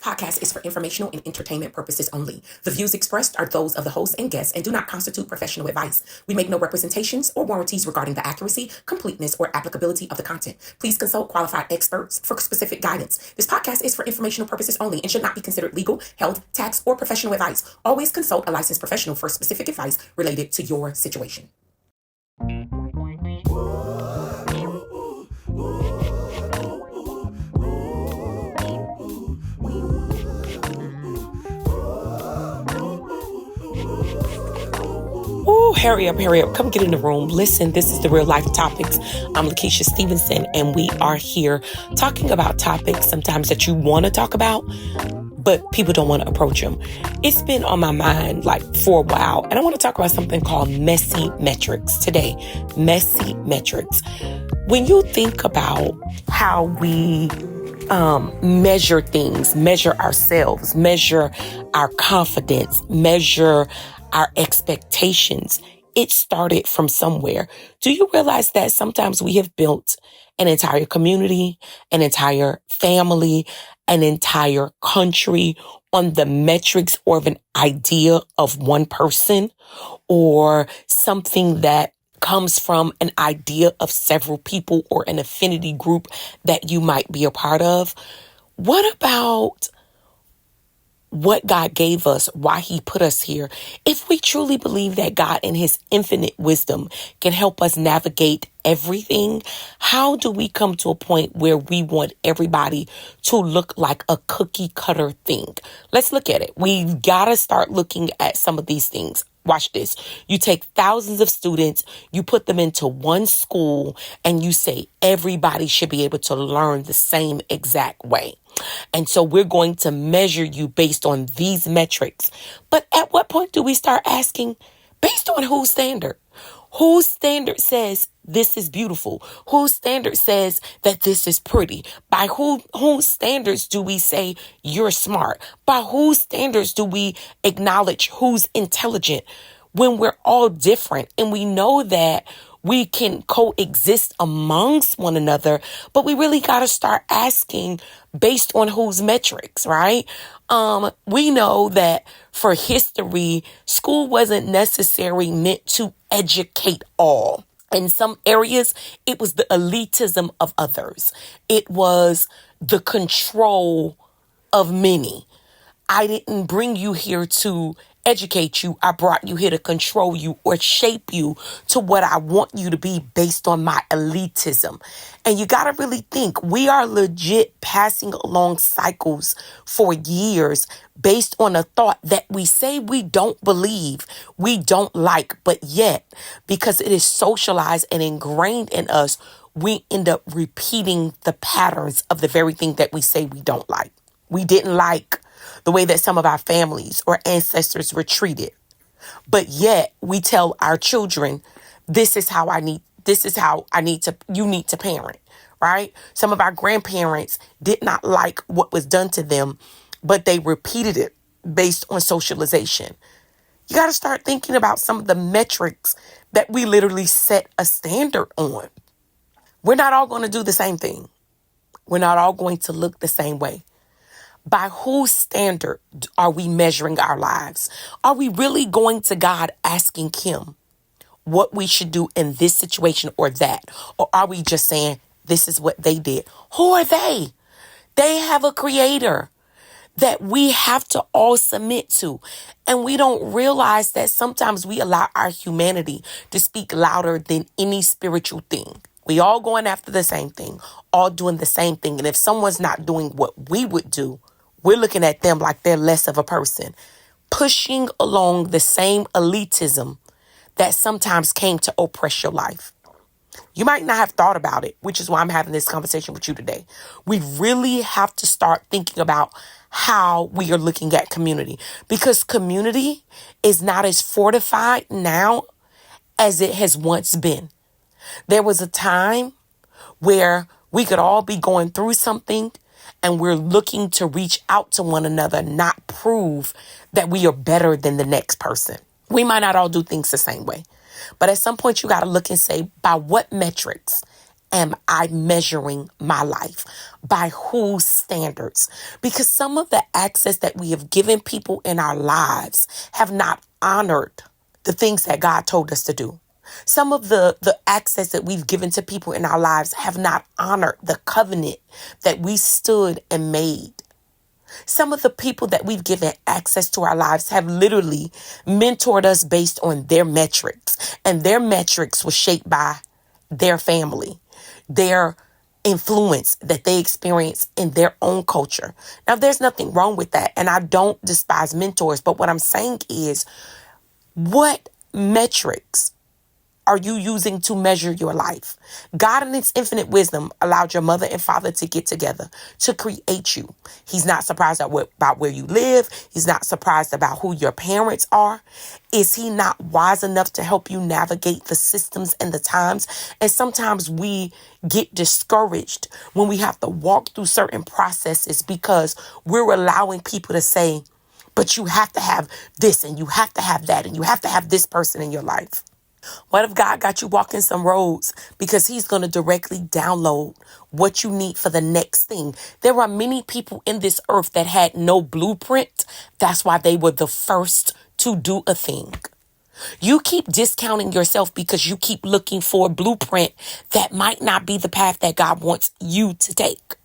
podcast is for informational and entertainment purposes only. The views expressed are those of the host and guests and do not constitute professional advice. We make no representations or warranties regarding the accuracy, completeness, or applicability of the content. Please consult qualified experts for specific guidance. This podcast is for informational purposes only and should not be considered legal, health, tax, or professional advice. Always consult a licensed professional for specific advice related to your situation. Hurry up. Come get in the room. Listen, this is the Real Lyfe Topics. I'm Lakeisha Stevenson, and we are here talking about topics sometimes that you want to talk about, but people don't want to approach them. It's been on my mind for a while, and I want to talk about something called messy metrics today. Messy metrics. When you think about how we measure things, measure ourselves, measure our confidence, measure our expectations, it started from somewhere. Do you realize that sometimes we have built an entire community, an entire family, an entire country on the metrics or of an idea of one person or something that comes from an idea of several people or an affinity group that you might be a part of? What about what God gave us, why he put us here? If we truly believe that God in his infinite wisdom can help us navigate everything, how do we come to a point where we want everybody to look like a cookie cutter thing? Let's look at it. We've got to start looking at some of these things. Watch this. You take thousands of students, you put them into one school, and you say everybody should be able to learn the same exact way. And so we're going to measure you based on these metrics. But at what point do we start asking, based on whose standard? Whose standard says this is beautiful? Whose standard says that this is pretty? By whose standards do we say you're smart? By whose standards do we acknowledge who's intelligent when we're all different? And we know that we can coexist amongst one another, but we really got to start asking based on whose metrics, right? We know that for history, school wasn't necessarily meant to educate all. In some areas, it was the elitism of others. It was the control of many. I didn't bring you here to educate you. I brought you here to control you or shape you to what I want you to be based on my elitism. And you got to really think, we are legit passing along cycles for years based on a thought that we say we don't believe, we don't like, but yet because it is socialized and ingrained in us, we end up repeating the patterns of the very thing that we say we don't like. We didn't like the way that some of our families or ancestors were treated. But yet we tell our children, you need to parent, right? Some of our grandparents did not like what was done to them, but they repeated it based on socialization. You got to start thinking about some of the metrics that we literally set a standard on. We're not all going to do the same thing. We're not all going to look the same way. By whose standard are we measuring our lives? Are we really going to God asking him what we should do in this situation or that? Or are we just saying, this is what they did? Who are they? They have a creator that we have to all submit to. And we don't realize that sometimes we allow our humanity to speak louder than any spiritual thing. We all going after the same thing, all doing the same thing. And if someone's not doing what we would do, we're looking at them like they're less of a person, pushing along the same elitism that sometimes came to oppress your life. You might not have thought about it, which is why I'm having this conversation with you today. We really have to start thinking about how we are looking at community, because community is not as fortified now as it has once been. There was a time where we could all be going through something and we're looking to reach out to one another, not prove that we are better than the next person. We might not all do things the same way, but at some point you got to look and say, by what metrics am I measuring my life? By whose standards? Because some of the access that we have given people in our lives have not honored the things that God told us to do. Some of the access that we've given to people in our lives have not honored the covenant that we stood and made. Some of the people that we've given access to our lives have literally mentored us based on their metrics. And their metrics was shaped by their family, their influence that they experience in their own culture. Now, there's nothing wrong with that. And I don't despise mentors. But what I'm saying is, what metrics are you using to measure your life? God in his infinite wisdom allowed your mother and father to get together to create you. He's not surprised about where you live. He's not surprised about who your parents are. Is he not wise enough to help you navigate the systems and the times? And sometimes we get discouraged when we have to walk through certain processes because we're allowing people to say, but you have to have this and you have to have that and you have to have this person in your life. What if God got you walking some roads because he's going to directly download what you need for the next thing? There are many people in this earth that had no blueprint. That's why they were the first to do a thing. You keep discounting yourself because you keep looking for a blueprint that might not be the path that God wants you to take.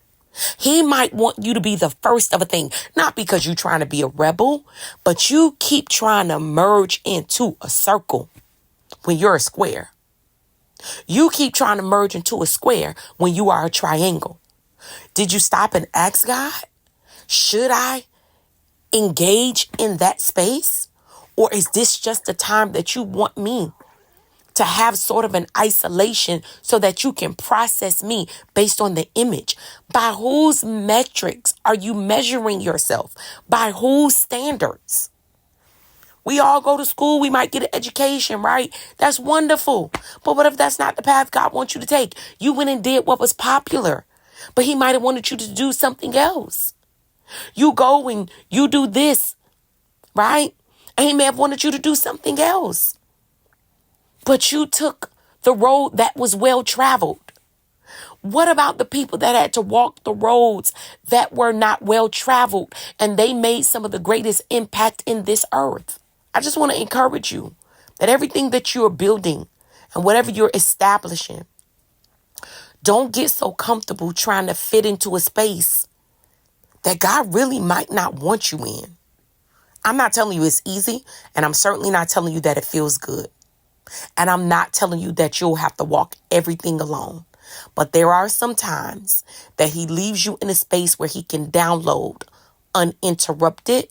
He might want you to be the first of a thing, not because you're trying to be a rebel, but you keep trying to merge into a circle when you're a square. You keep trying to merge into a square when you are a triangle. Did you stop and ask God, should I engage in that space? Or is this just the time that you want me to have sort of an isolation so that you can process me based on the image? By whose metrics are you measuring yourself? By whose standards? We all go to school. We might get an education, right? That's wonderful. But what if that's not the path God wants you to take? You went and did what was popular, but he might have wanted you to do something else. You go and you do this, right? And he may have wanted you to do something else. But you took the road that was well traveled. What about the people that had to walk the roads that were not well traveled and they made some of the greatest impact in this earth? I just want to encourage you that everything that you're building and whatever you're establishing, don't get so comfortable trying to fit into a space that God really might not want you in. I'm not telling you it's easy, and I'm certainly not telling you that it feels good. And I'm not telling you that you'll have to walk everything alone. But there are some times that he leaves you in a space where he can download uninterrupted.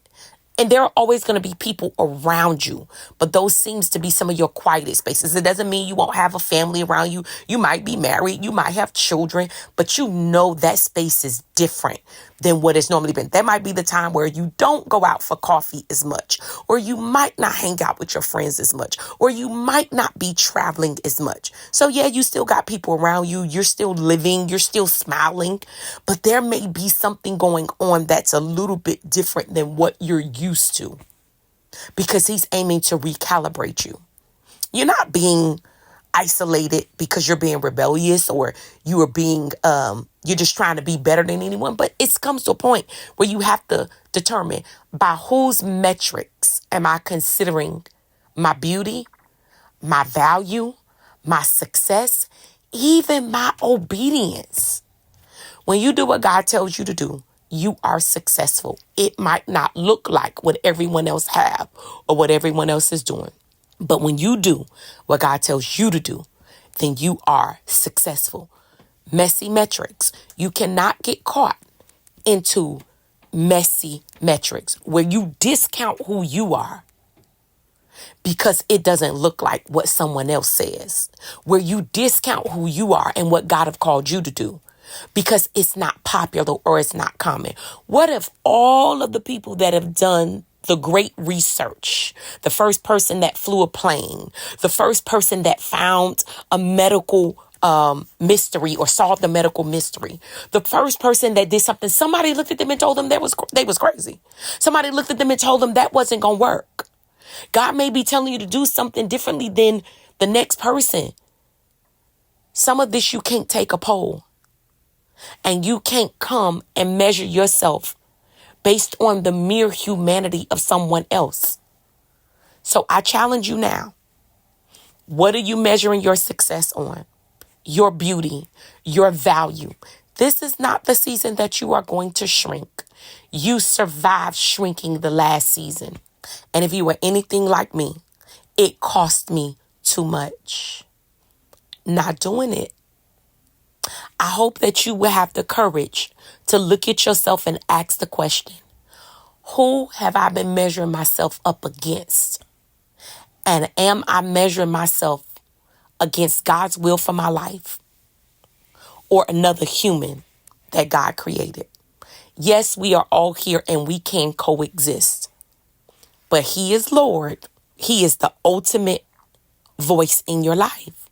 And there are always going to be people around you, but those seems to be some of your quietest spaces. It doesn't mean you won't have a family around you. You might be married. You might have children, but you know that space is different than what it's normally been. There might be the time where you don't go out for coffee as much, or you might not hang out with your friends as much, or you might not be traveling as much. So yeah, you still got people around you. You're still living. You're still smiling, but there may be something going on that's a little bit different than what you're used to, because he's aiming to recalibrate you. You're not being isolated because you're being rebellious or you are being, you're just trying to be better than anyone. But it comes to a point where you have to determine, by whose metrics am I considering my beauty, my value, my success, even my obedience. When you do what God tells you to do, you are successful. It might not look like what everyone else have or what everyone else is doing. But when you do what God tells you to do, then you are successful. Messy metrics. You cannot get caught into messy metrics where you discount who you are because it doesn't look like what someone else says, where you discount who you are and what God have called you to do because it's not popular or it's not common. What if all of the people that have done the great research, the first person that flew a plane, the first person that found a medical mystery or solved the medical mystery, the first person that did something, somebody looked at them and told them they was crazy. Somebody looked at them and told them that wasn't going to work. God may be telling you to do something differently than the next person. Some of this you can't take a poll. And you can't come and measure yourself based on the mere humanity of someone else. So I challenge you now. What are you measuring your success on? Your beauty, your value. This is not the season that you are going to shrink. You survived shrinking the last season. And if you were anything like me, it cost me too much. Not doing it. I hope that you will have the courage to look at yourself and ask the question, who have I been measuring myself up against? And am I measuring myself against God's will for my life or another human that God created? Yes, we are all here and we can coexist, but He is Lord. He is the ultimate voice in your life.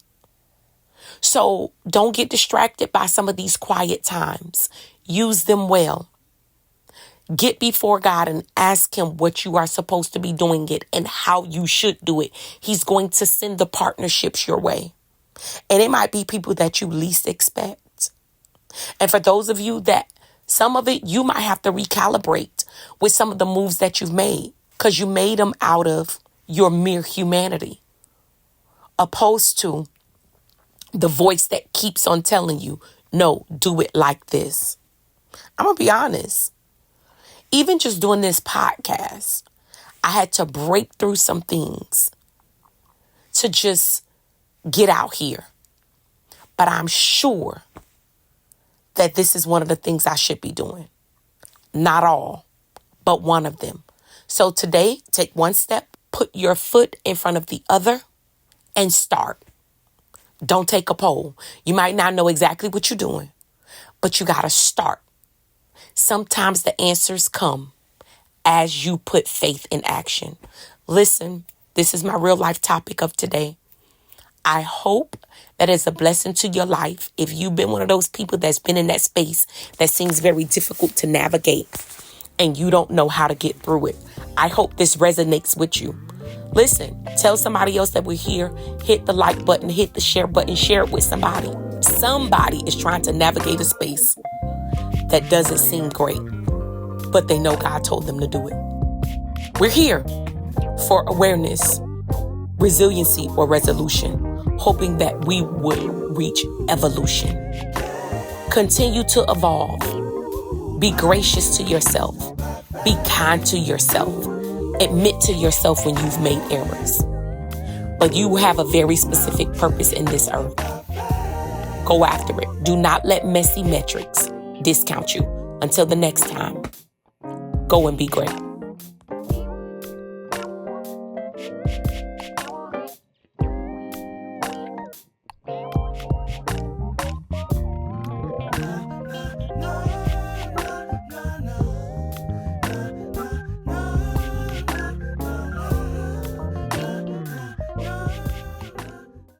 So don't get distracted by some of these quiet times. Use them well. Get before God and ask Him what you are supposed to be doing it and how you should do it. He's going to send the partnerships your way. And it might be people that you least expect. And for those of you that some of it, you might have to recalibrate with some of the moves that you've made because you made them out of your mere humanity, opposed to the voice that keeps on telling you, no, do it like this. I'm going to be honest. Even just doing this podcast, I had to break through some things to just get out here. But I'm sure that this is one of the things I should be doing. Not all, but one of them. So today, take one step, put your foot in front of the other, and start. Don't take a poll. You might not know exactly what you're doing, but you got to start. Sometimes the answers come as you put faith in action. Listen, this is my real life topic of today. I hope that is a blessing to your life. If you've been one of those people that's been in that space that seems very difficult to navigate and you don't know how to get through it, I hope this resonates with you. Listen, tell somebody else that we're here. Hit the like button, hit the share button, share it with somebody. Somebody is trying to navigate a space that doesn't seem great, but they know God told them to do it. We're here for awareness, resiliency, or resolution, hoping that we would reach evolution. Continue to evolve. Be gracious to yourself. Be kind to yourself. Admit to yourself when you've made errors. But you have a very specific purpose in this earth. Go after it. Do not let messy metrics discount you. Until the next time, go and be great.